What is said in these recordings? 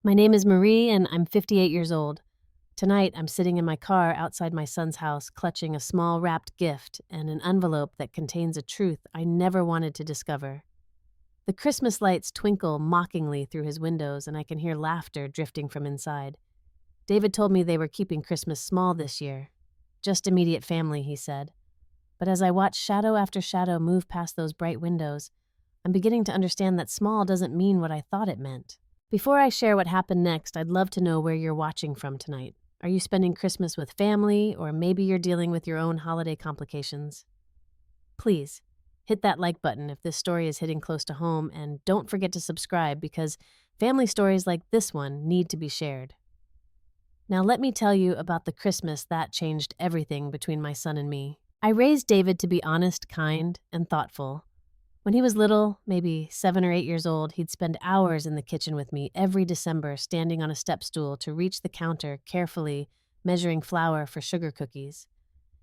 My name is Marie, and I'm 58 years old. Tonight, I'm sitting in my car outside my son's house, clutching a small wrapped gift and an envelope that contains a truth I never wanted to discover. The Christmas lights twinkle mockingly through his windows, and I can hear laughter drifting from inside. David told me they were keeping Christmas small this year. Just immediate family, he said. But as I watch shadow after shadow move past those bright windows, I'm beginning to understand that small doesn't mean what I thought it meant. Before I share what happened next, I'd love to know where you're watching from tonight. Are you spending Christmas with family, or maybe you're dealing with your own holiday complications? Please, hit that like button if this story is hitting close to home, and don't forget to subscribe because family stories like this one need to be shared. Now let me tell you about the Christmas that changed everything between my son and me. I raised David to be honest, kind, and thoughtful. When he was little, maybe 7 or 8 years old, he'd spend hours in the kitchen with me every December, standing on a step stool to reach the counter, carefully measuring flour for sugar cookies.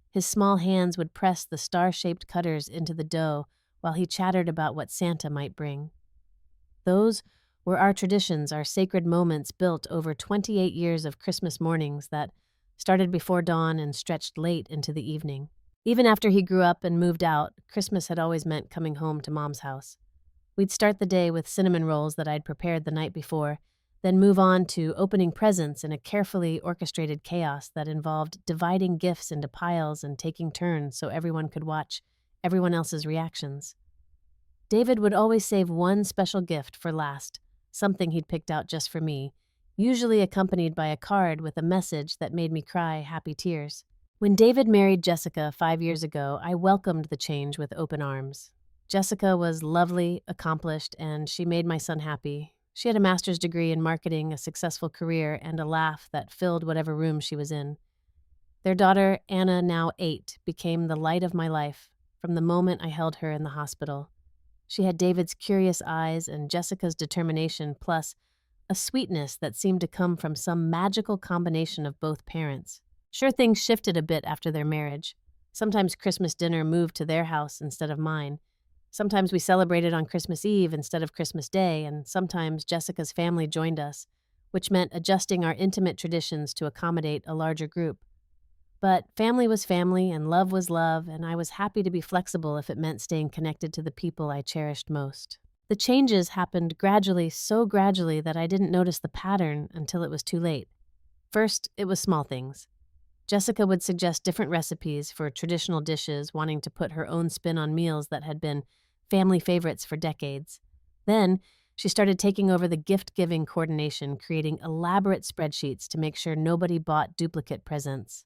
His small hands would press the star-shaped cutters into the dough while he chattered about what Santa might bring. Those were our traditions, our sacred moments built over 28 years of Christmas mornings that started before dawn and stretched late into the evening. Even after he grew up and moved out, Christmas had always meant coming home to Mom's house. We'd start the day with cinnamon rolls that I'd prepared the night before, then move on to opening presents in a carefully orchestrated chaos that involved dividing gifts into piles and taking turns so everyone could watch everyone else's reactions. David would always save one special gift for last, something he'd picked out just for me, usually accompanied by a card with a message that made me cry happy tears. When David married Jessica 5 years ago, I welcomed the change with open arms. Jessica was lovely, accomplished, and she made my son happy. She had a master's degree in marketing, a successful career, and a laugh that filled whatever room she was in. Their daughter, Anna, now 8, became the light of my life from the moment I held her in the hospital. She had David's curious eyes and Jessica's determination, plus a sweetness that seemed to come from some magical combination of both parents. Sure, things shifted a bit after their marriage. Sometimes Christmas dinner moved to their house instead of mine. Sometimes we celebrated on Christmas Eve instead of Christmas Day, and sometimes Jessica's family joined us, which meant adjusting our intimate traditions to accommodate a larger group. But family was family, and love was love, and I was happy to be flexible if it meant staying connected to the people I cherished most. The changes happened gradually, so gradually that I didn't notice the pattern until it was too late. First, it was small things. Jessica would suggest different recipes for traditional dishes, wanting to put her own spin on meals that had been family favorites for decades. Then, she started taking over the gift-giving coordination, creating elaborate spreadsheets to make sure nobody bought duplicate presents.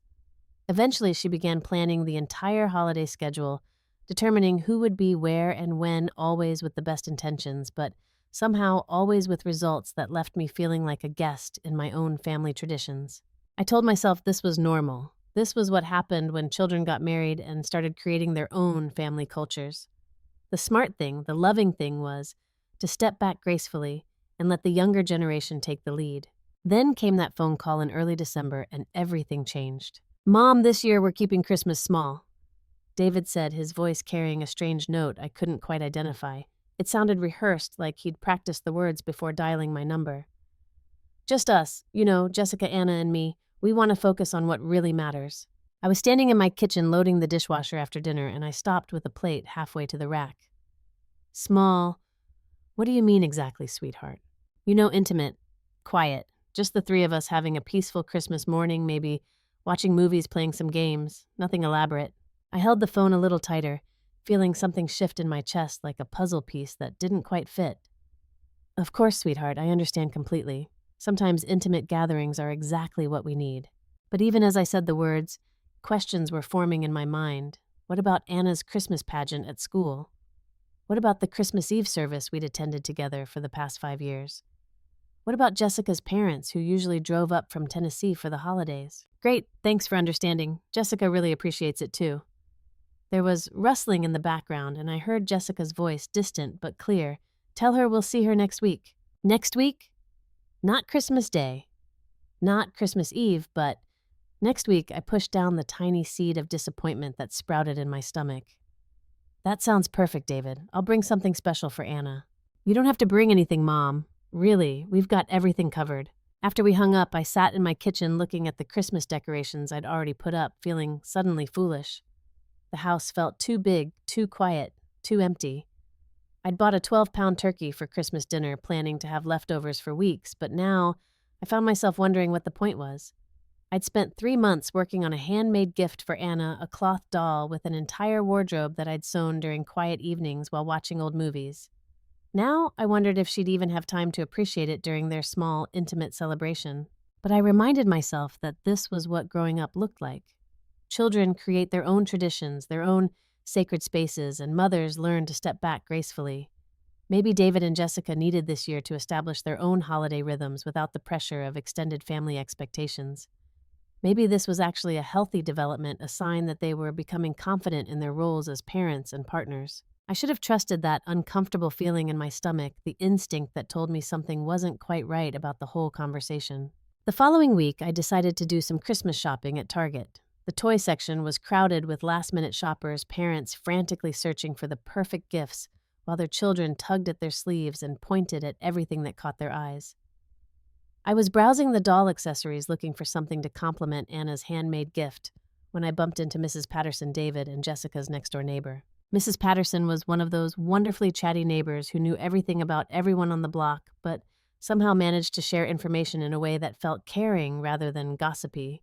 Eventually, she began planning the entire holiday schedule, determining who would be where and when, always with the best intentions, but somehow always with results that left me feeling like a guest in my own family traditions. I told myself this was normal. This was what happened when children got married and started creating their own family cultures. The smart thing, the loving thing was to step back gracefully and let the younger generation take the lead. Then came that phone call in early December and everything changed. "Mom, this year we're keeping Christmas small," David said, his voice carrying a strange note I couldn't quite identify. It sounded rehearsed, like he'd practiced the words before dialing my number. "Just us, Jessica, Anna, and me. We want to focus on what really matters." I was standing in my kitchen loading the dishwasher after dinner, and I stopped with a plate halfway to the rack. "Small. What do you mean exactly, sweetheart?" "Intimate. Quiet. Just the three of us having a peaceful Christmas morning, maybe watching movies, playing some games. Nothing elaborate." I held the phone a little tighter, feeling something shift in my chest like a puzzle piece that didn't quite fit. "Of course, sweetheart, I understand completely. Sometimes intimate gatherings are exactly what we need." But even as I said the words, questions were forming in my mind. What about Anna's Christmas pageant at school? What about the Christmas Eve service we'd attended together for the past 5 years? What about Jessica's parents, who usually drove up from Tennessee for the holidays? "Great, thanks for understanding. Jessica really appreciates it too." There was rustling in the background, and I heard Jessica's voice, distant but clear. "Tell her we'll see her next week." Next week? Not Christmas Day. Not Christmas Eve, but next week I pushed down the tiny seed of disappointment that sprouted in my stomach. "That sounds perfect, David. I'll bring something special for Anna." "You don't have to bring anything, Mom. Really, we've got everything covered. After we hung up, I sat in my kitchen looking at the Christmas decorations I'd already put up, feeling suddenly foolish. The house felt too big, too quiet, too empty. I'd bought a 12-pound turkey for Christmas dinner, planning to have leftovers for weeks, but now I found myself wondering what the point was. I'd spent 3 months working on a handmade gift for Anna, a cloth doll with an entire wardrobe that I'd sewn during quiet evenings while watching old movies. Now I wondered if she'd even have time to appreciate it during their small, intimate celebration. But I reminded myself that this was what growing up looked like. Children create their own traditions, their own sacred spaces, and mothers learn to step back gracefully. Maybe David and Jessica needed this year to establish their own holiday rhythms without the pressure of extended family expectations. Maybe this was actually a healthy development, a sign that they were becoming confident in their roles as parents and partners. I should have trusted that uncomfortable feeling in my stomach, the instinct that told me something wasn't quite right about the whole conversation. The following week, I decided to do some Christmas shopping at Target. The toy section was crowded with last-minute shoppers, parents frantically searching for the perfect gifts, while their children tugged at their sleeves and pointed at everything that caught their eyes. I was browsing the doll accessories looking for something to complement Anna's handmade gift when I bumped into Mrs. Patterson David and Jessica's next-door neighbor. Mrs. Patterson was one of those wonderfully chatty neighbors who knew everything about everyone on the block, but somehow managed to share information in a way that felt caring rather than gossipy.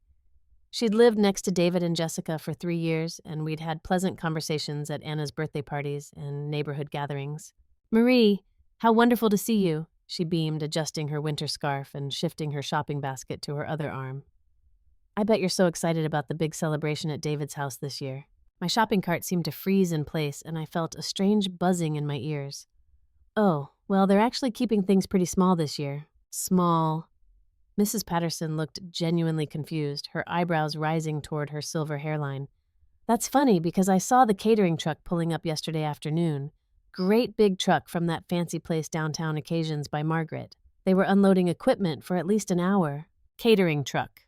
She'd lived next to David and Jessica for 3 years, and we'd had pleasant conversations at Anna's birthday parties and neighborhood gatherings. "Marie, how wonderful to see you," she beamed, adjusting her winter scarf and shifting her shopping basket to her other arm. "I bet you're so excited about the big celebration at David's house this year." My shopping cart seemed to freeze in place, and I felt a strange buzzing in my ears. "Oh, well, they're actually keeping things pretty small this year." "Small." Mrs. Patterson looked genuinely confused, her eyebrows rising toward her silver hairline. "That's funny because I saw the catering truck pulling up yesterday afternoon. Great big truck from that fancy place downtown Occasions by Margaret. They were unloading equipment for at least an hour." Catering truck.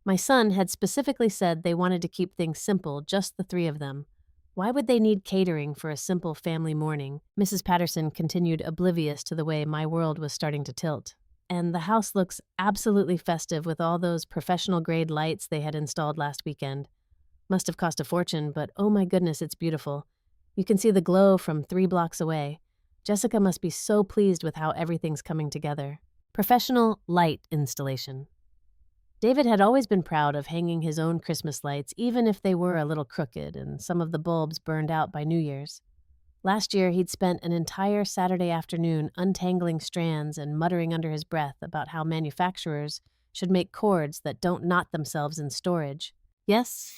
My son had specifically said they wanted to keep things simple, just the three of them. Why would they need catering for a simple family morning? Mrs. Patterson continued, oblivious to the way my world was starting to tilt. "And the house looks absolutely festive with all those professional-grade lights they had installed last weekend. Must have cost a fortune, but oh my goodness, it's beautiful. You can see the glow from 3 blocks away. Jessica must be so pleased with how everything's coming together." Professional light installation. David had always been proud of hanging his own Christmas lights, even if they were a little crooked and some of the bulbs burned out by New Year's. Last year, he'd spent an entire Saturday afternoon untangling strands and muttering under his breath about how manufacturers should make cords that don't knot themselves in storage. "Yes?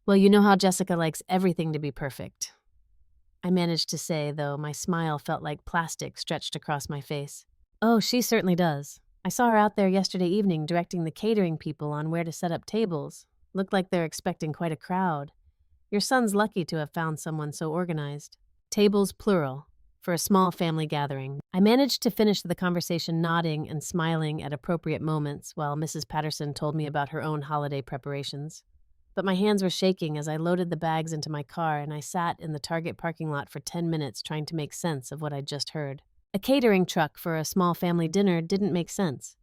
Well, you know how Jessica likes everything to be perfect," I managed to say, though my smile felt like plastic stretched across my face. "Oh, she certainly does. I saw her out there yesterday evening directing the catering people on where to set up tables. Looked like they're expecting quite a crowd. Your son's lucky to have found someone so organized." Tables plural, for a small family gathering. I managed to finish the conversation nodding and smiling at appropriate moments while Mrs. Patterson told me about her own holiday preparations. But my hands were shaking as I loaded the bags into my car, and I sat in the Target parking lot for 10 minutes trying to make sense of what I'd just heard. A catering truck for a small family dinner didn't make sense.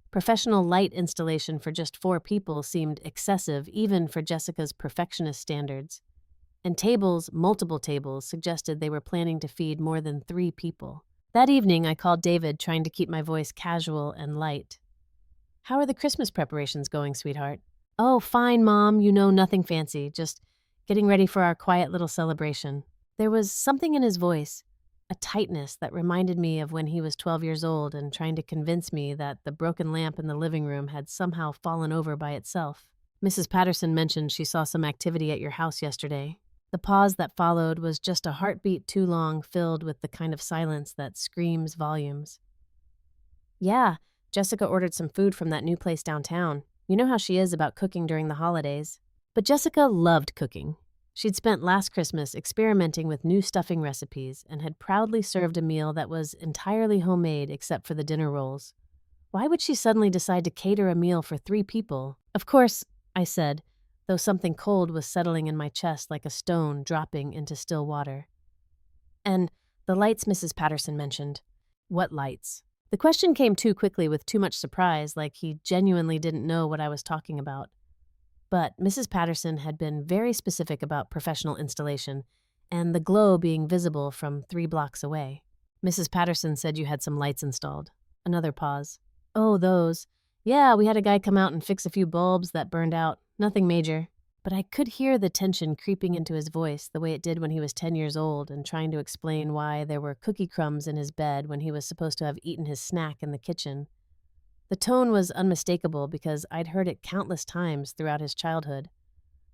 Professional light installation for just 4 people seemed excessive even for Jessica's perfectionist standards. And tables, multiple tables, suggested they were planning to feed more than 3 people. That evening, I called David, trying to keep my voice casual and light. "How are the Christmas preparations going, sweetheart?" "Oh, fine, Mom. You know, nothing fancy. Just getting ready for our quiet little celebration." There was something in his voice, a tightness that reminded me of when he was 12 years old and trying to convince me that the broken lamp in the living room had somehow fallen over by itself. "Mrs. Patterson mentioned she saw some activity at your house yesterday." The pause that followed was just a heartbeat too long, filled with the kind of silence that screams volumes. "Yeah, Jessica ordered some food from that new place downtown. You know how she is about cooking during the holidays." But Jessica loved cooking. She'd spent last Christmas experimenting with new stuffing recipes and had proudly served a meal that was entirely homemade except for the dinner rolls. Why would she suddenly decide to cater a meal for 3 people? "Of course," I said, though something cold was settling in my chest like a stone dropping into still water. "And the lights Mrs. Patterson mentioned." "What lights?" The question came too quickly with too much surprise, like he genuinely didn't know what I was talking about. But Mrs. Patterson had been very specific about professional installation and the glow being visible from 3 blocks away. Mrs. Patterson said you had some lights installed. Another pause. Oh, those. Yeah, we had a guy come out and fix a few bulbs that burned out. Nothing major. But I could hear the tension creeping into his voice the way it did when he was 10 years old and trying to explain why there were cookie crumbs in his bed when he was supposed to have eaten his snack in the kitchen. The tone was unmistakable because I'd heard it countless times throughout his childhood.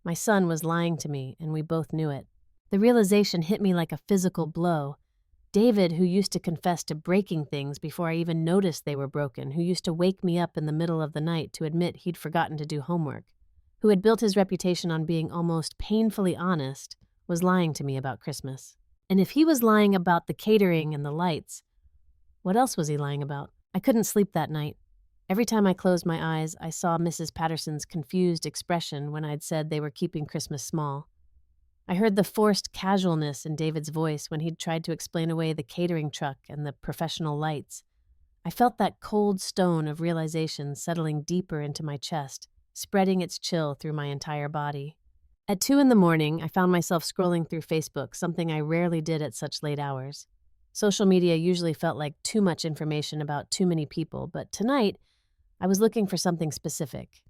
My son was lying to me, and we both knew it. The realization hit me like a physical blow. David, who used to confess to breaking things before I even noticed they were broken, who used to wake me up in the middle of the night to admit he'd forgotten to do homework, who had built his reputation on being almost painfully honest, was lying to me about Christmas. And if he was lying about the catering and the lights, what else was he lying about? I couldn't sleep that night. Every time I closed my eyes, I saw Mrs. Patterson's confused expression when I'd said they were keeping Christmas small. I heard the forced casualness in David's voice when he'd tried to explain away the catering truck and the professional lights. I felt that cold stone of realization settling deeper into my chest, spreading its chill through my entire body. At 2 a.m, I found myself scrolling through Facebook, something I rarely did at such late hours. Social media usually felt like too much information about too many people, but tonight, I was looking for something specific.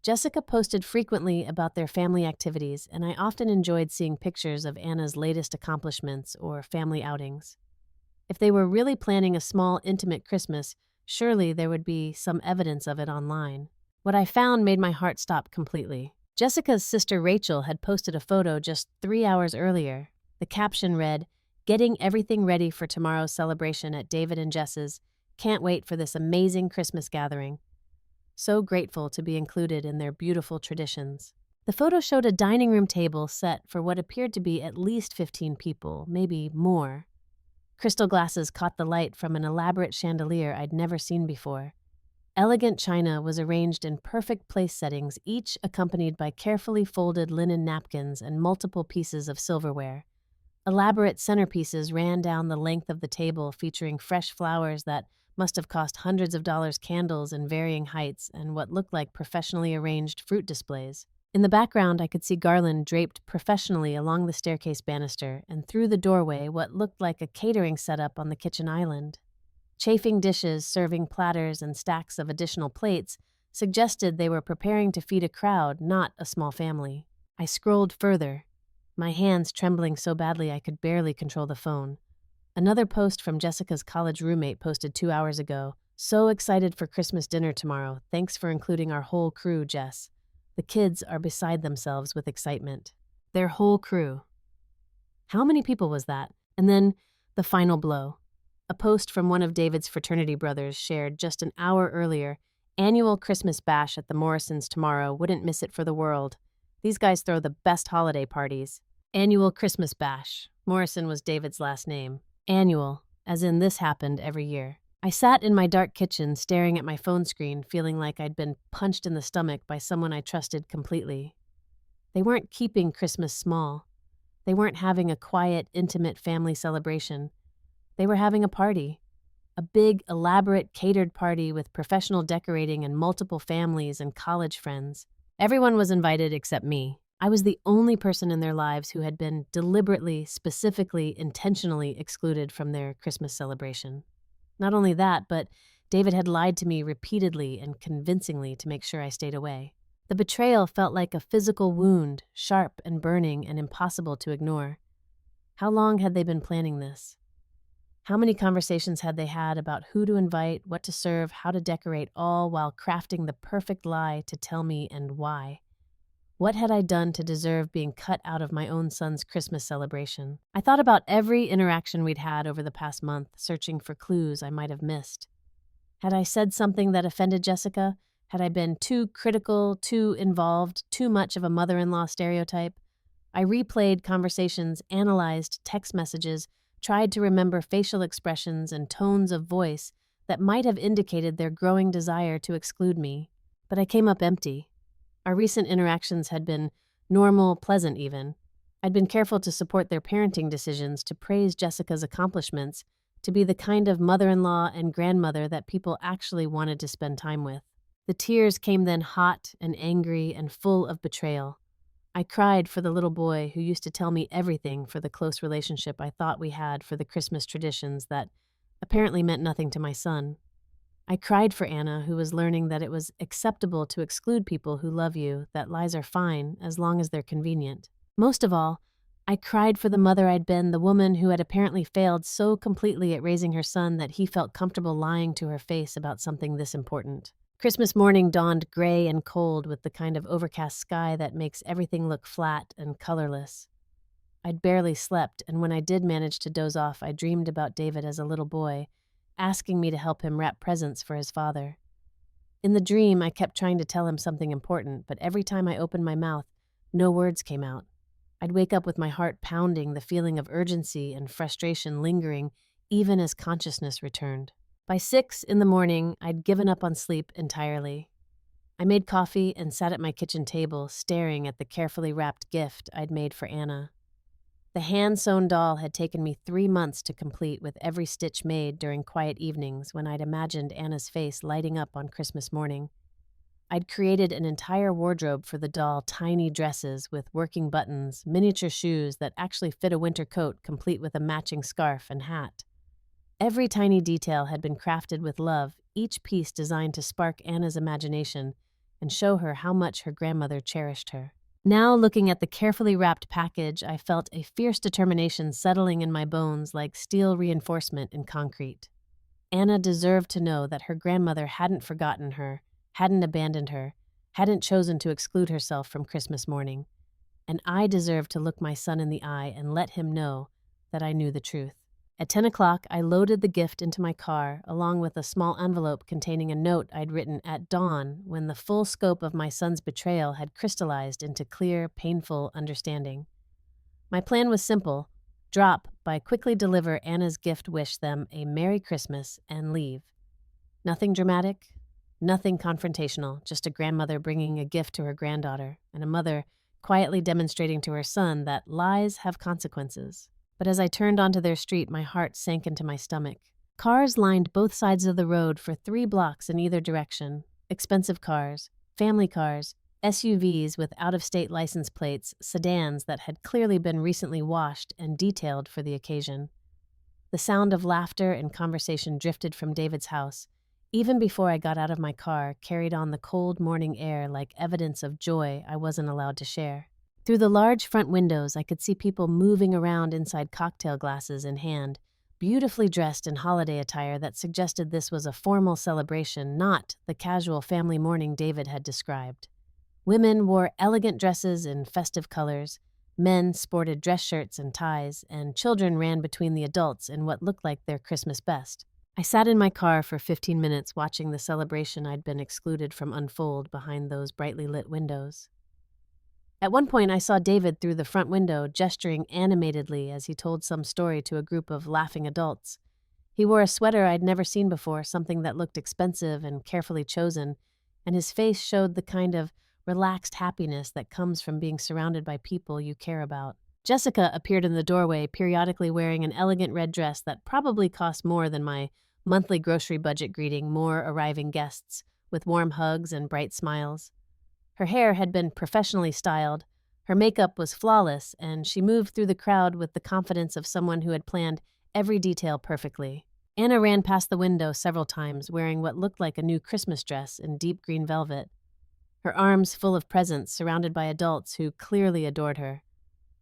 Jessica posted frequently about their family activities, and I often enjoyed seeing pictures of Anna's latest accomplishments or family outings. If they were really planning a small, intimate Christmas, surely there would be some evidence of it online. What I found made my heart stop completely. Jessica's sister Rachel had posted a photo just 3 hours earlier. The caption read, "Getting everything ready for tomorrow's celebration at David and Jess's. Can't wait for this amazing Christmas gathering. So grateful to be included in their beautiful traditions." The photo showed a dining room table set for what appeared to be at least 15 people, maybe more. Crystal glasses caught the light from an elaborate chandelier I'd never seen before. Elegant china was arranged in perfect place settings, each accompanied by carefully folded linen napkins and multiple pieces of silverware. Elaborate centerpieces ran down the length of the table, featuring fresh flowers that must have cost hundreds of dollars, candles in varying heights, and what looked like professionally arranged fruit displays. In the background, I could see garland draped professionally along the staircase banister, and through the doorway, what looked like a catering setup on the kitchen island. Chafing dishes serving platters and stacks of additional plates suggested they were preparing to feed a crowd, not a small family. I scrolled further, my hands trembling so badly I could barely control the phone. Another post from Jessica's college roommate posted 2 hours ago. "So excited for Christmas dinner tomorrow. Thanks for including our whole crew, Jess. The kids are beside themselves with excitement." Their whole crew. How many people was that? And then the final blow. A post from one of David's fraternity brothers shared just an hour earlier, "Annual Christmas bash at the Morrisons tomorrow. Wouldn't miss it for the world. These guys throw the best holiday parties." Annual Christmas bash. Morrison was David's last name. Annual, as in this happened every year. I sat in my dark kitchen staring at my phone screen, feeling like I'd been punched in the stomach by someone I trusted completely. They weren't keeping Christmas small. They weren't having a quiet, intimate family celebration. They were having a party. A big, elaborate, catered party with professional decorating and multiple families and college friends. Everyone was invited except me. I was the only person in their lives who had been deliberately, specifically, intentionally excluded from their Christmas celebration. Not only that, but David had lied to me repeatedly and convincingly to make sure I stayed away. The betrayal felt like a physical wound, sharp and burning and impossible to ignore. How long had they been planning this? How many conversations had they had about who to invite, what to serve, how to decorate, all while crafting the perfect lie to tell me and why? What had I done to deserve being cut out of my own son's Christmas celebration? I thought about every interaction we'd had over the past month, searching for clues I might have missed. Had I said something that offended Jessica? Had I been too critical, too involved, too much of a mother-in-law stereotype? I replayed conversations, analyzed text messages, tried to remember facial expressions and tones of voice that might have indicated their growing desire to exclude me. But I came up empty. Our recent interactions had been normal, pleasant even. I'd been careful to support their parenting decisions, to praise Jessica's accomplishments, to be the kind of mother-in-law and grandmother that people actually wanted to spend time with. The tears came then hot and angry and full of betrayal. I cried for the little boy who used to tell me everything for the close relationship I thought we had for the Christmas traditions that apparently meant nothing to my son. I cried for Anna, who was learning that it was acceptable to exclude people who love you, that lies are fine as long as they're convenient. Most of all, I cried for the mother I'd been, the woman who had apparently failed so completely at raising her son that he felt comfortable lying to her face about something this important. Christmas morning dawned gray and cold with the kind of overcast sky that makes everything look flat and colorless. I'd barely slept, and when I did manage to doze off, I dreamed about David as a little boy, asking me to help him wrap presents for his father. In the dream, I kept trying to tell him something important, but every time I opened my mouth, no words came out. I'd wake up with my heart pounding, the feeling of urgency and frustration lingering, even as consciousness returned. By 6 in the morning, I'd given up on sleep entirely. I made coffee and sat at my kitchen table, staring at the carefully wrapped gift I'd made for Anna. The hand-sewn doll had taken me 3 months to complete, with every stitch made during quiet evenings when I'd imagined Anna's face lighting up on Christmas morning. I'd created an entire wardrobe for the doll, tiny dresses with working buttons, miniature shoes that actually fit a winter coat, complete with a matching scarf and hat. Every tiny detail had been crafted with love, each piece designed to spark Anna's imagination and show her how much her grandmother cherished her. Now, looking at the carefully wrapped package, I felt a fierce determination settling in my bones like steel reinforcement in concrete. Anna deserved to know that her grandmother hadn't forgotten her, hadn't abandoned her, hadn't chosen to exclude herself from Christmas morning. And I deserved to look my son in the eye and let him know that I knew the truth. At 10 o'clock, I loaded the gift into my car, along with a small envelope containing a note I'd written at dawn when the full scope of my son's betrayal had crystallized into clear, painful understanding. My plan was simple: drop by quickly deliver Anna's gift, wish them a Merry Christmas, and leave. Nothing dramatic, nothing confrontational, just a grandmother bringing a gift to her granddaughter, and a mother quietly demonstrating to her son that lies have consequences. But as I turned onto their street, my heart sank into my stomach. Cars lined both sides of the road for 3 blocks in either direction. Expensive cars, family cars, SUVs with out-of-state license plates, sedans that had clearly been recently washed and detailed for the occasion. The sound of laughter and conversation drifted from David's house. Even before I got out of my car, carried on the cold morning air like evidence of joy I wasn't allowed to share. Through the large front windows, I could see people moving around inside cocktail glasses in hand, beautifully dressed in holiday attire that suggested this was a formal celebration, not the casual family morning David had described. Women wore elegant dresses in festive colors, men sported dress shirts and ties, and children ran between the adults in what looked like their Christmas best. I sat in my car for 15 minutes watching the celebration I'd been excluded from unfold behind those brightly lit windows. At one point, I saw David through the front window, gesturing animatedly as he told some story to a group of laughing adults. He wore a sweater I'd never seen before, something that looked expensive and carefully chosen, and his face showed the kind of relaxed happiness that comes from being surrounded by people you care about. Jessica appeared in the doorway, periodically wearing an elegant red dress that probably cost more than my monthly grocery budget, greeting more arriving guests with warm hugs and bright smiles. Her hair had been professionally styled, her makeup was flawless, and she moved through the crowd with the confidence of someone who had planned every detail perfectly. Anna ran past the window several times, wearing what looked like a new Christmas dress in deep green velvet, her arms full of presents, surrounded by adults who clearly adored her.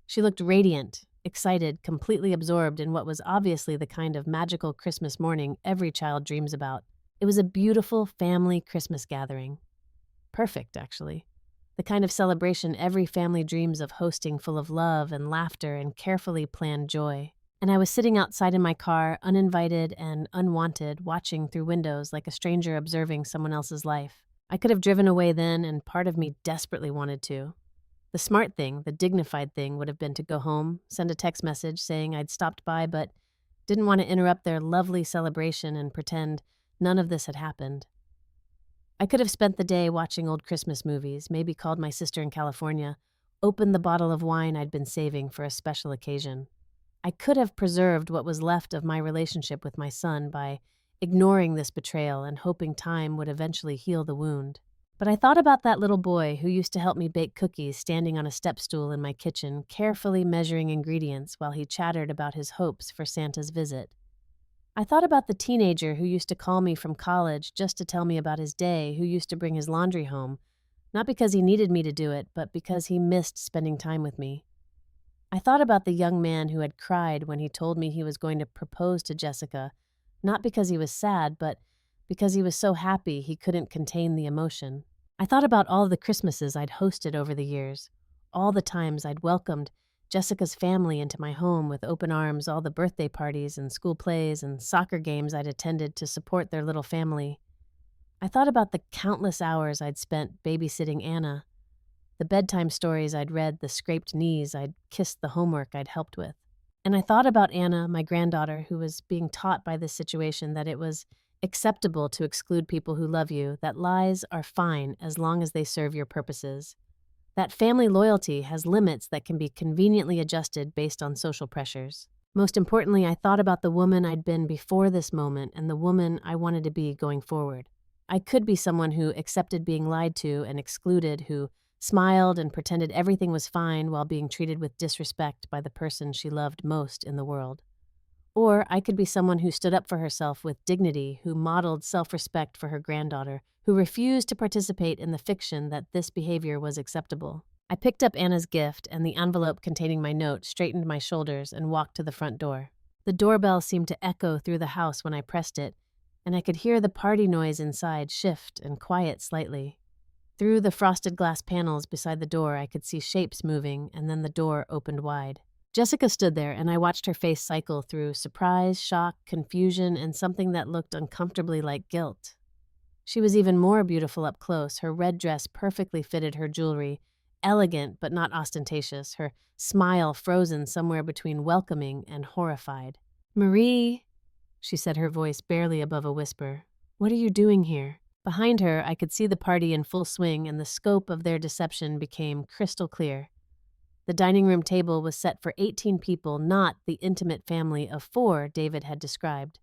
She looked radiant, excited, completely absorbed in what was obviously the kind of magical Christmas morning every child dreams about. It was a beautiful family Christmas gathering. Perfect, actually. The kind of celebration every family dreams of hosting, full of love and laughter and carefully planned joy. And I was sitting outside in my car, uninvited and unwanted, watching through windows like a stranger observing someone else's life. I could have driven away then, and part of me desperately wanted to. The smart thing, the dignified thing, would have been to go home, send a text message saying I'd stopped by but didn't want to interrupt their lovely celebration and pretend none of this had happened. I could have spent the day watching old Christmas movies, maybe called my sister in California, opened the bottle of wine I'd been saving for a special occasion. I could have preserved what was left of my relationship with my son by ignoring this betrayal and hoping time would eventually heal the wound. But I thought about that little boy who used to help me bake cookies standing on a step stool in my kitchen, carefully measuring ingredients while he chattered about his hopes for Santa's visit. I thought about the teenager who used to call me from college just to tell me about his day, who used to bring his laundry home, not because he needed me to do it, but because he missed spending time with me. I thought about the young man who had cried when he told me he was going to propose to Jessica, not because he was sad, but because he was so happy he couldn't contain the emotion. I thought about all the Christmases I'd hosted over the years, all the times I'd welcomed Jessica's family into my home with open arms, all the birthday parties and school plays and soccer games I'd attended to support their little family. I thought about the countless hours I'd spent babysitting Anna, the bedtime stories I'd read, the scraped knees I'd kissed, the homework I'd helped with. And I thought about Anna, my granddaughter, who was being taught by this situation that it was acceptable to exclude people who love you, that lies are fine as long as they serve your purposes, that family loyalty has limits that can be conveniently adjusted based on social pressures. Most importantly, I thought about the woman I'd been before this moment and the woman I wanted to be going forward. I could be someone who accepted being lied to and excluded, who smiled and pretended everything was fine while being treated with disrespect by the person she loved most in the world. Or I could be someone who stood up for herself with dignity, who modeled self-respect for her granddaughter, who refused to participate in the fiction that this behavior was acceptable. I picked up Anna's gift and the envelope containing my note, straightened my shoulders, and walked to the front door. The doorbell seemed to echo through the house when I pressed it, and I could hear the party noise inside shift and quiet slightly. Through the frosted glass panels beside the door, I could see shapes moving, and then the door opened wide. Jessica stood there, and I watched her face cycle through surprise, shock, confusion, and something that looked uncomfortably like guilt. She was even more beautiful up close. Her red dress perfectly fitted her jewelry, elegant but not ostentatious, her smile frozen somewhere between welcoming and horrified. "Marie," she said, her voice barely above a whisper, "what are you doing here?" Behind her, I could see the party in full swing, and the scope of their deception became crystal clear. The dining room table was set for 18 people, not the intimate family of 4 David had described.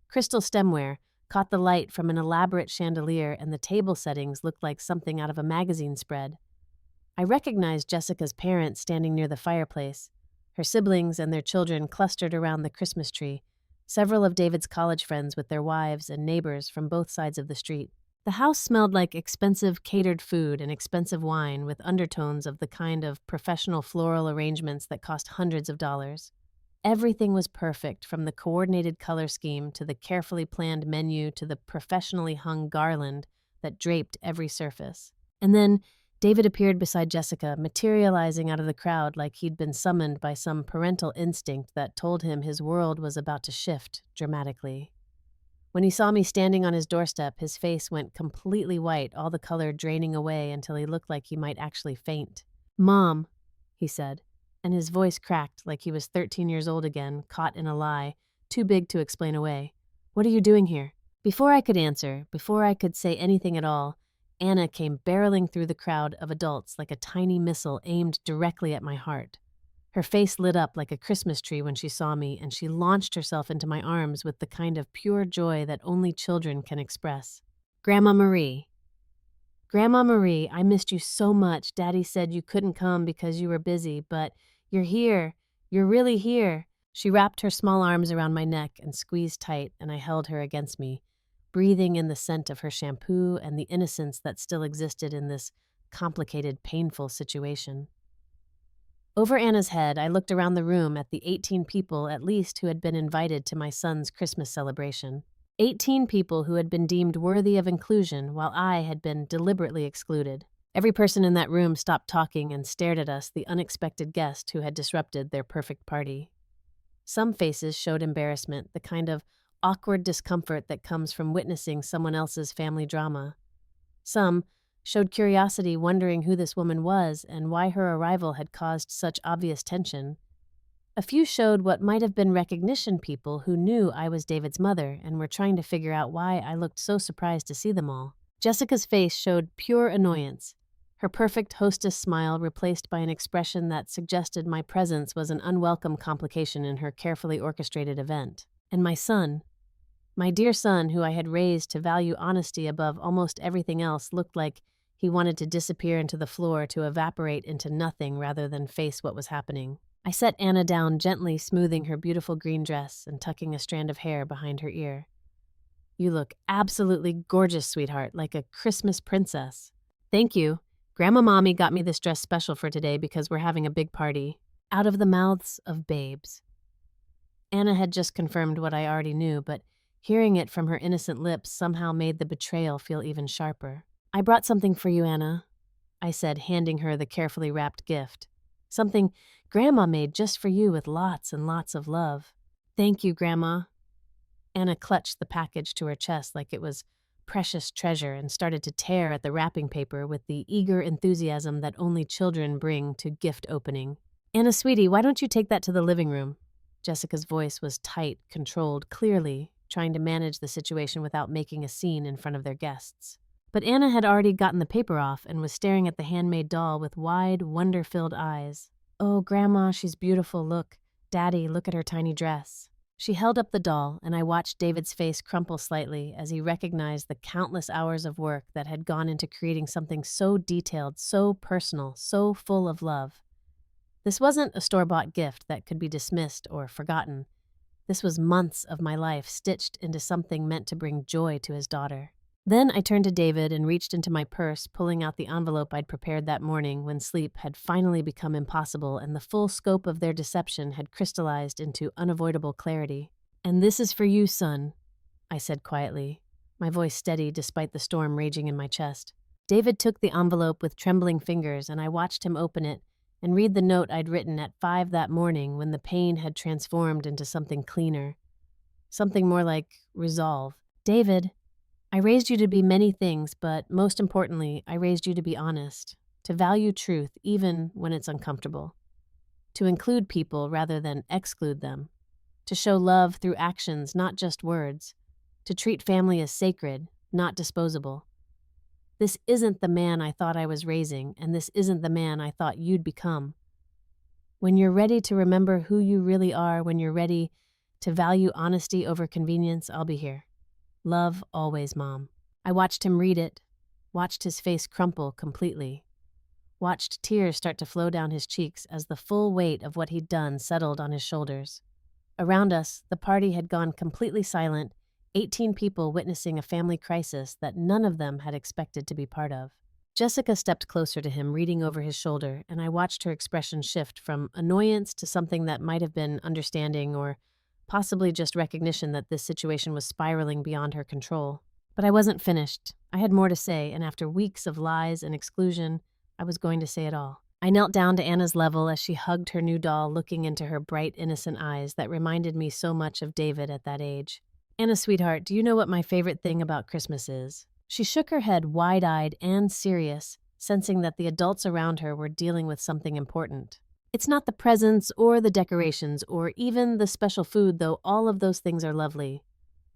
Crystal stemware caught the light from an elaborate chandelier, and the table settings looked like something out of a magazine spread. I recognized Jessica's parents standing near the fireplace, her siblings and their children clustered around the Christmas tree, several of David's college friends with their wives and neighbors from both sides of the street. The house smelled like expensive catered food and expensive wine with undertones of the kind of professional floral arrangements that cost hundreds of dollars. Everything was perfect, from the coordinated color scheme to the carefully planned menu to the professionally hung garland that draped every surface. And then David appeared beside Jessica, materializing out of the crowd like he'd been summoned by some parental instinct that told him his world was about to shift dramatically. When he saw me standing on his doorstep, his face went completely white, all the color draining away until he looked like he might actually faint. "Mom," he said, and his voice cracked like he was 13 years old again, caught in a lie, too big to explain away. "What are you doing here?" Before I could answer, before I could say anything at all, Anna came barreling through the crowd of adults like a tiny missile aimed directly at my heart. Her face lit up like a Christmas tree when she saw me, and she launched herself into my arms with the kind of pure joy that only children can express. "Grandma Marie. Grandma Marie, I missed you so much. Daddy said you couldn't come because you were busy, but you're here. You're really here." She wrapped her small arms around my neck and squeezed tight, and I held her against me, breathing in the scent of her shampoo and the innocence that still existed in this complicated, painful situation. Over Anna's head, I looked around the room at the 18 people at least who had been invited to my son's Christmas celebration. 18 people who had been deemed worthy of inclusion while I had been deliberately excluded. Every person in that room stopped talking and stared at us, the unexpected guest who had disrupted their perfect party. Some faces showed embarrassment, the kind of awkward discomfort that comes from witnessing someone else's family drama. Some showed curiosity, wondering who this woman was and why her arrival had caused such obvious tension. A few showed what might have been recognition, people who knew I was David's mother and were trying to figure out why I looked so surprised to see them all. Jessica's face showed pure annoyance. her perfect hostess smile replaced by an expression that suggested my presence was an unwelcome complication in her carefully orchestrated event. And my son, my dear son, who I had raised to value honesty above almost everything else, looked like he wanted to disappear into the floor, to evaporate into nothing rather than face what was happening. I set Anna down, gently smoothing her beautiful green dress and tucking a strand of hair behind her ear. "You look absolutely gorgeous, sweetheart, like a Christmas princess." "Thank you. Grandma Mommy got me this dress special for today because we're having a big party." Out of the mouths of babes. Anna had just confirmed what I already knew, but hearing it from her innocent lips somehow made the betrayal feel even sharper. "I brought something for you, Anna," I said, handing her the carefully wrapped gift. "Something Grandma made just for you with lots and lots of love." "Thank you, Grandma." Anna clutched the package to her chest like it was precious treasure and started to tear at the wrapping paper with the eager enthusiasm that only children bring to gift opening. "Anna, sweetie, why don't you take that to the living room?" Jessica's voice was tight, controlled, clearly trying to manage the situation without making a scene in front of their guests. But Anna had already gotten the paper off and was staring at the handmade doll with wide, wonder-filled eyes. "Oh, Grandma, she's beautiful. Look. Daddy, look at her tiny dress." She held up the doll, and I watched David's face crumple slightly as he recognized the countless hours of work that had gone into creating something so detailed, so personal, so full of love. This wasn't a store-bought gift that could be dismissed or forgotten. This was months of my life stitched into something meant to bring joy to his daughter. Then I turned to David and reached into my purse, pulling out the envelope I'd prepared that morning when sleep had finally become impossible and the full scope of their deception had crystallized into unavoidable clarity. "And this is for you, son," I said quietly, my voice steady despite the storm raging in my chest. David took the envelope with trembling fingers, and I watched him open it and read the note I'd written at 5 that morning when the pain had transformed into something cleaner, something more like resolve. "David, I raised you to be many things, but most importantly, I raised you to be honest, to value truth even when it's uncomfortable, to include people rather than exclude them, to show love through actions, not just words, to treat family as sacred, not disposable. This isn't the man I thought I was raising, and this isn't the man I thought you'd become. When you're ready to remember who you really are, when you're ready to value honesty over convenience, I'll be here. Love always, Mom." I watched him read it, watched his face crumple completely, watched tears start to flow down his cheeks as the full weight of what he'd done settled on his shoulders. Around us, the party had gone completely silent, 18 people witnessing a family crisis that none of them had expected to be part of. Jessica stepped closer to him, reading over his shoulder, and I watched her expression shift from annoyance to something that might have been understanding or possibly just recognition that this situation was spiraling beyond her control. But I wasn't finished. I had more to say, and after weeks of lies and exclusion, I was going to say it all. I knelt down to Anna's level as she hugged her new doll, looking into her bright, innocent eyes that reminded me so much of David at that age. "Anna, sweetheart, do you know what my favorite thing about Christmas is?" She shook her head wide-eyed and serious, sensing that the adults around her were dealing with something important. "It's not the presents or the decorations or even the special food, though all of those things are lovely.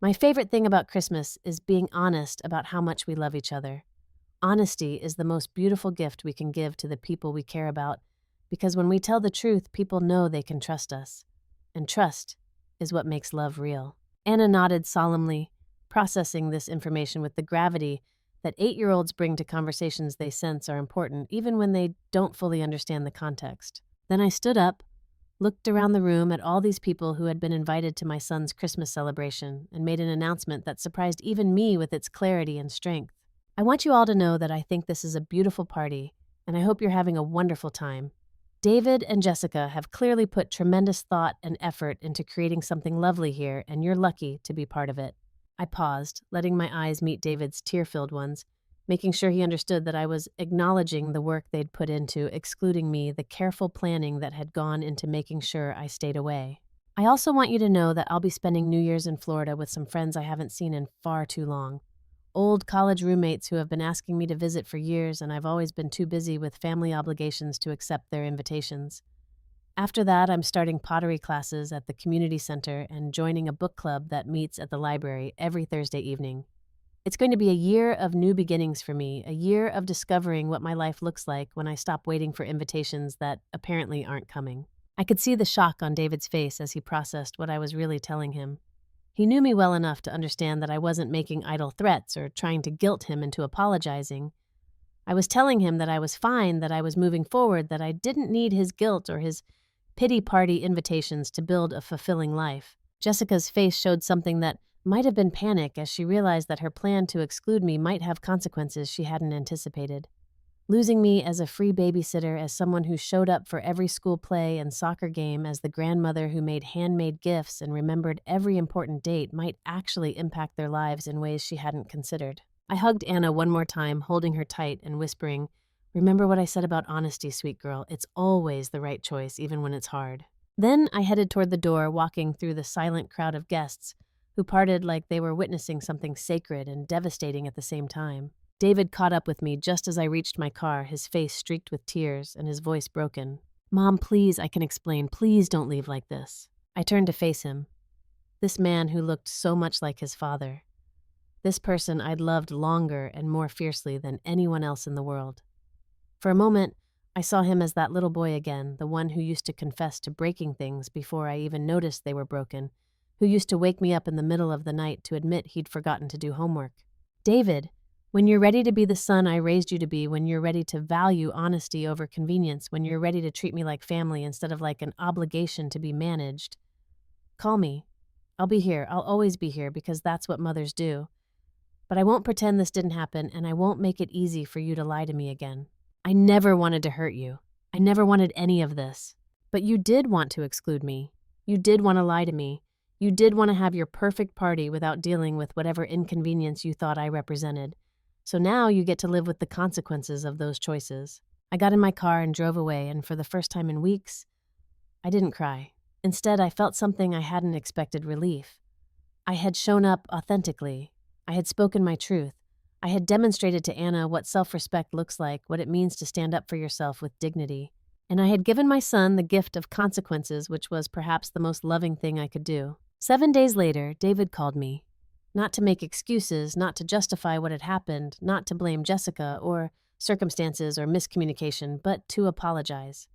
My favorite thing about Christmas is being honest about how much we love each other. Honesty is the most beautiful gift we can give to the people we care about, because when we tell the truth, people know they can trust us. And trust is what makes love real." Anna nodded solemnly, processing this information with the gravity that 8-year-olds bring to conversations they sense are important, even when they don't fully understand the context. Then I stood up, looked around the room at all these people who had been invited to my son's Christmas celebration, and made an announcement that surprised even me with its clarity and strength. "I want you all to know that I think this is a beautiful party, and I hope you're having a wonderful time. David and Jessica have clearly put tremendous thought and effort into creating something lovely here, and you're lucky to be part of it." I paused, letting my eyes meet David's tear-filled ones, making sure he understood that I was acknowledging the work they'd put into excluding me, the careful planning that had gone into making sure I stayed away. "I also want you to know that I'll be spending New Year's in Florida with some friends I haven't seen in far too long. Old college roommates who have been asking me to visit for years, and I've always been too busy with family obligations to accept their invitations. After that, I'm starting pottery classes at the community center and joining a book club that meets at the library every Thursday evening. It's going to be a year of new beginnings for me, a year of discovering what my life looks like when I stop waiting for invitations that apparently aren't coming. I could see the shock on David's face as he processed what I was really telling him. He knew me well enough to understand that I wasn't making idle threats or trying to guilt him into apologizing. I was telling him that I was fine, that I was moving forward, that I didn't need his guilt or his pity party invitations to build a fulfilling life. Jessica's face showed something that might have been panic as she realized that her plan to exclude me might have consequences she hadn't anticipated. Losing me as a free babysitter, as someone who showed up for every school play and soccer game, as the grandmother who made handmade gifts and remembered every important date might actually impact their lives in ways she hadn't considered. I hugged Anna one more time, holding her tight and whispering, "Remember what I said about honesty, sweet girl. It's always the right choice, even when it's hard." Then I headed toward the door, walking through the silent crowd of guests, who parted like they were witnessing something sacred and devastating at the same time. David caught up with me just as I reached my car, his face streaked with tears and his voice broken. "Mom, please, I can explain. Please don't leave like this." I turned to face him. This man who looked so much like his father. This person I'd loved longer and more fiercely than anyone else in the world. For a moment, I saw him as that little boy again, the one who used to confess to breaking things before I even noticed they were broken, who used to wake me up in the middle of the night to admit he'd forgotten to do homework. "David, when you're ready to be the son I raised you to be, when you're ready to value honesty over convenience, when you're ready to treat me like family instead of like an obligation to be managed, call me. I'll be here. I'll always be here because that's what mothers do. But I won't pretend this didn't happen, and I won't make it easy for you to lie to me again. I never wanted to hurt you. I never wanted any of this. But you did want to exclude me. You did want to lie to me. You did want to have your perfect party without dealing with whatever inconvenience you thought I represented. So now you get to live with the consequences of those choices." I got in my car and drove away, and for the first time in weeks, I didn't cry. Instead, I felt something I hadn't expected: relief. I had shown up authentically. I had spoken my truth. I had demonstrated to Anna what self-respect looks like, what it means to stand up for yourself with dignity. And I had given my son the gift of consequences, which was perhaps the most loving thing I could do. 7 days later, David called me. Not to make excuses, not to justify what had happened, not to blame Jessica or circumstances or miscommunication, but to apologize.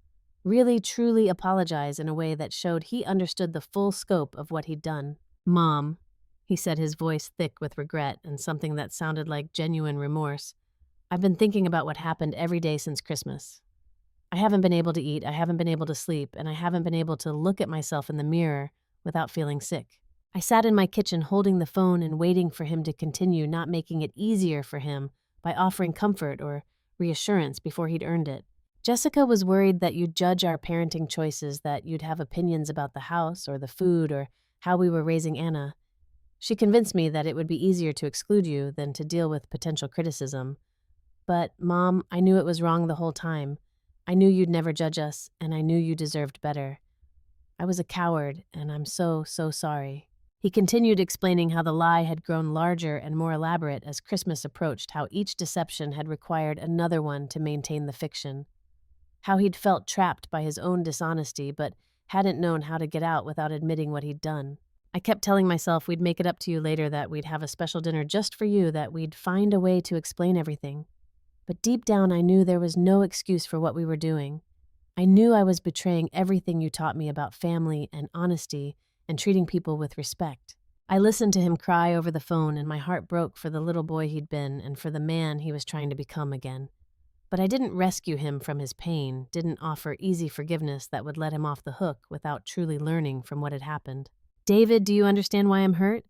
Really, truly apologize in a way that showed he understood the full scope of what he'd done. "Mom," he said, his voice thick with regret and something that sounded like genuine remorse, "I've been thinking about what happened every day since Christmas. I haven't been able to eat, I haven't been able to sleep, and I haven't been able to look at myself in the mirror without feeling sick." I sat in my kitchen holding the phone and waiting for him to continue, not making it easier for him by offering comfort or reassurance before he'd earned it. "Jessica was worried that you'd judge our parenting choices, that you'd have opinions about the house or the food or how we were raising Anna. She convinced me that it would be easier to exclude you than to deal with potential criticism. But, Mom, I knew it was wrong the whole time. I knew you'd never judge us, and I knew you deserved better. I was a coward, and I'm so, so sorry." He continued explaining how the lie had grown larger and more elaborate as Christmas approached, how each deception had required another one to maintain the fiction. How he'd felt trapped by his own dishonesty, but hadn't known how to get out without admitting what he'd done. I kept telling myself we'd make it up to you later, that we'd have a special dinner just for you, that we'd find a way to explain everything. But deep down, I knew there was no excuse for what we were doing. I knew I was betraying everything you taught me about family and honesty and treating people with respect. I listened to him cry over the phone, and my heart broke for the little boy he'd been and for the man he was trying to become again. But I didn't rescue him from his pain, didn't offer easy forgiveness that would let him off the hook without truly learning from what had happened. "David, do you understand why I'm hurt?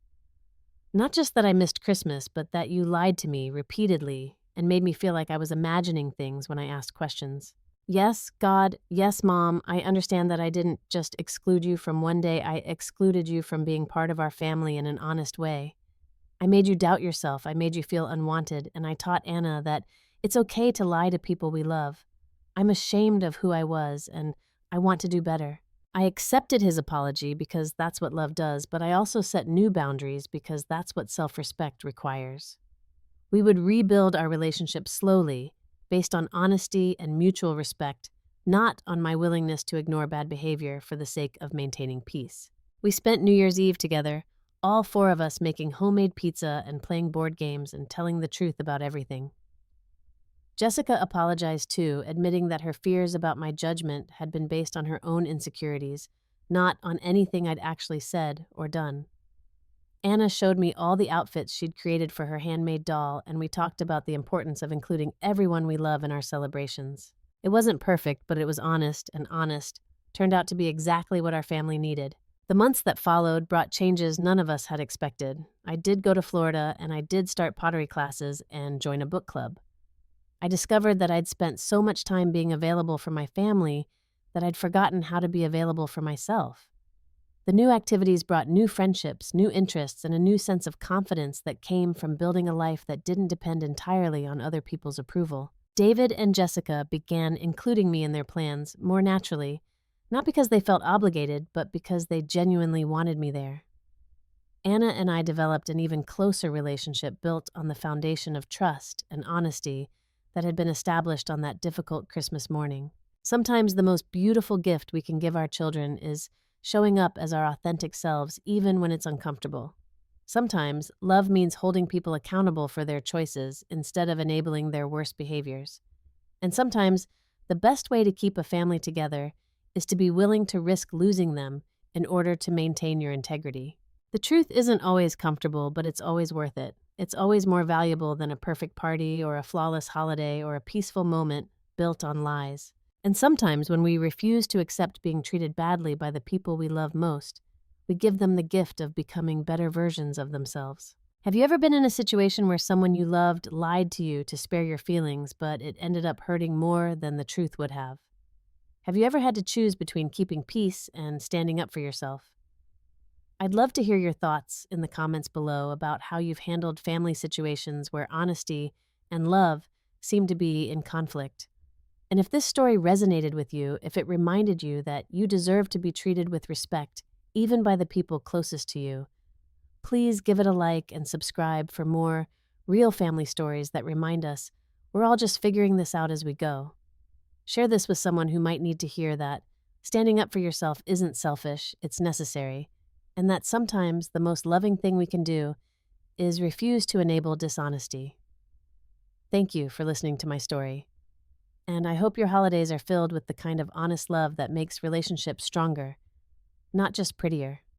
Not just that I missed Christmas, but that you lied to me repeatedly and made me feel like I was imagining things when I asked questions. Yes, God, yes, Mom, I understand that I didn't just exclude you from one day, I excluded you from being part of our family in an honest way. I made you doubt yourself, I made you feel unwanted, and I taught Anna that it's okay to lie to people we love. I'm ashamed of who I was, and I want to do better." I accepted his apology because that's what love does, but I also set new boundaries because that's what self-respect requires. We would rebuild our relationship slowly, based on honesty and mutual respect, not on my willingness to ignore bad behavior for the sake of maintaining peace. We spent New Year's Eve together, all four of us making homemade pizza and playing board games and telling the truth about everything. Jessica apologized too, admitting that her fears about my judgment had been based on her own insecurities, not on anything I'd actually said or done. Anna showed me all the outfits she'd created for her handmade doll, and we talked about the importance of including everyone we love in our celebrations. It wasn't perfect, but it was honest, and honest turned out to be exactly what our family needed. The months that followed brought changes none of us had expected. I did go to Florida, and I did start pottery classes and join a book club. I discovered that I'd spent so much time being available for my family that I'd forgotten how to be available for myself. The new activities brought new friendships, new interests, and a new sense of confidence that came from building a life that didn't depend entirely on other people's approval. David and Jessica began including me in their plans more naturally, not because they felt obligated, but because they genuinely wanted me there. Anna and I developed an even closer relationship built on the foundation of trust and honesty that had been established on that difficult Christmas morning. Sometimes the most beautiful gift we can give our children is showing up as our authentic selves even when it's uncomfortable. Sometimes love means holding people accountable for their choices instead of enabling their worst behaviors. And sometimes the best way to keep a family together is to be willing to risk losing them in order to maintain your integrity. The truth isn't always comfortable, but it's always worth it. It's always more valuable than a perfect party or a flawless holiday or a peaceful moment built on lies. And sometimes when we refuse to accept being treated badly by the people we love most, we give them the gift of becoming better versions of themselves. Have you ever been in a situation where someone you loved lied to you to spare your feelings, but it ended up hurting more than the truth would have? Have you ever had to choose between keeping peace and standing up for yourself? I'd love to hear your thoughts in the comments below about how you've handled family situations where honesty and love seem to be in conflict. And if this story resonated with you, if it reminded you that you deserve to be treated with respect, even by the people closest to you, please give it a like and subscribe for more real family stories that remind us we're all just figuring this out as we go. Share this with someone who might need to hear that standing up for yourself isn't selfish, it's necessary, and that sometimes the most loving thing we can do is refuse to enable dishonesty. Thank you for listening to my story. And I hope your holidays are filled with the kind of honest love that makes relationships stronger, not just prettier.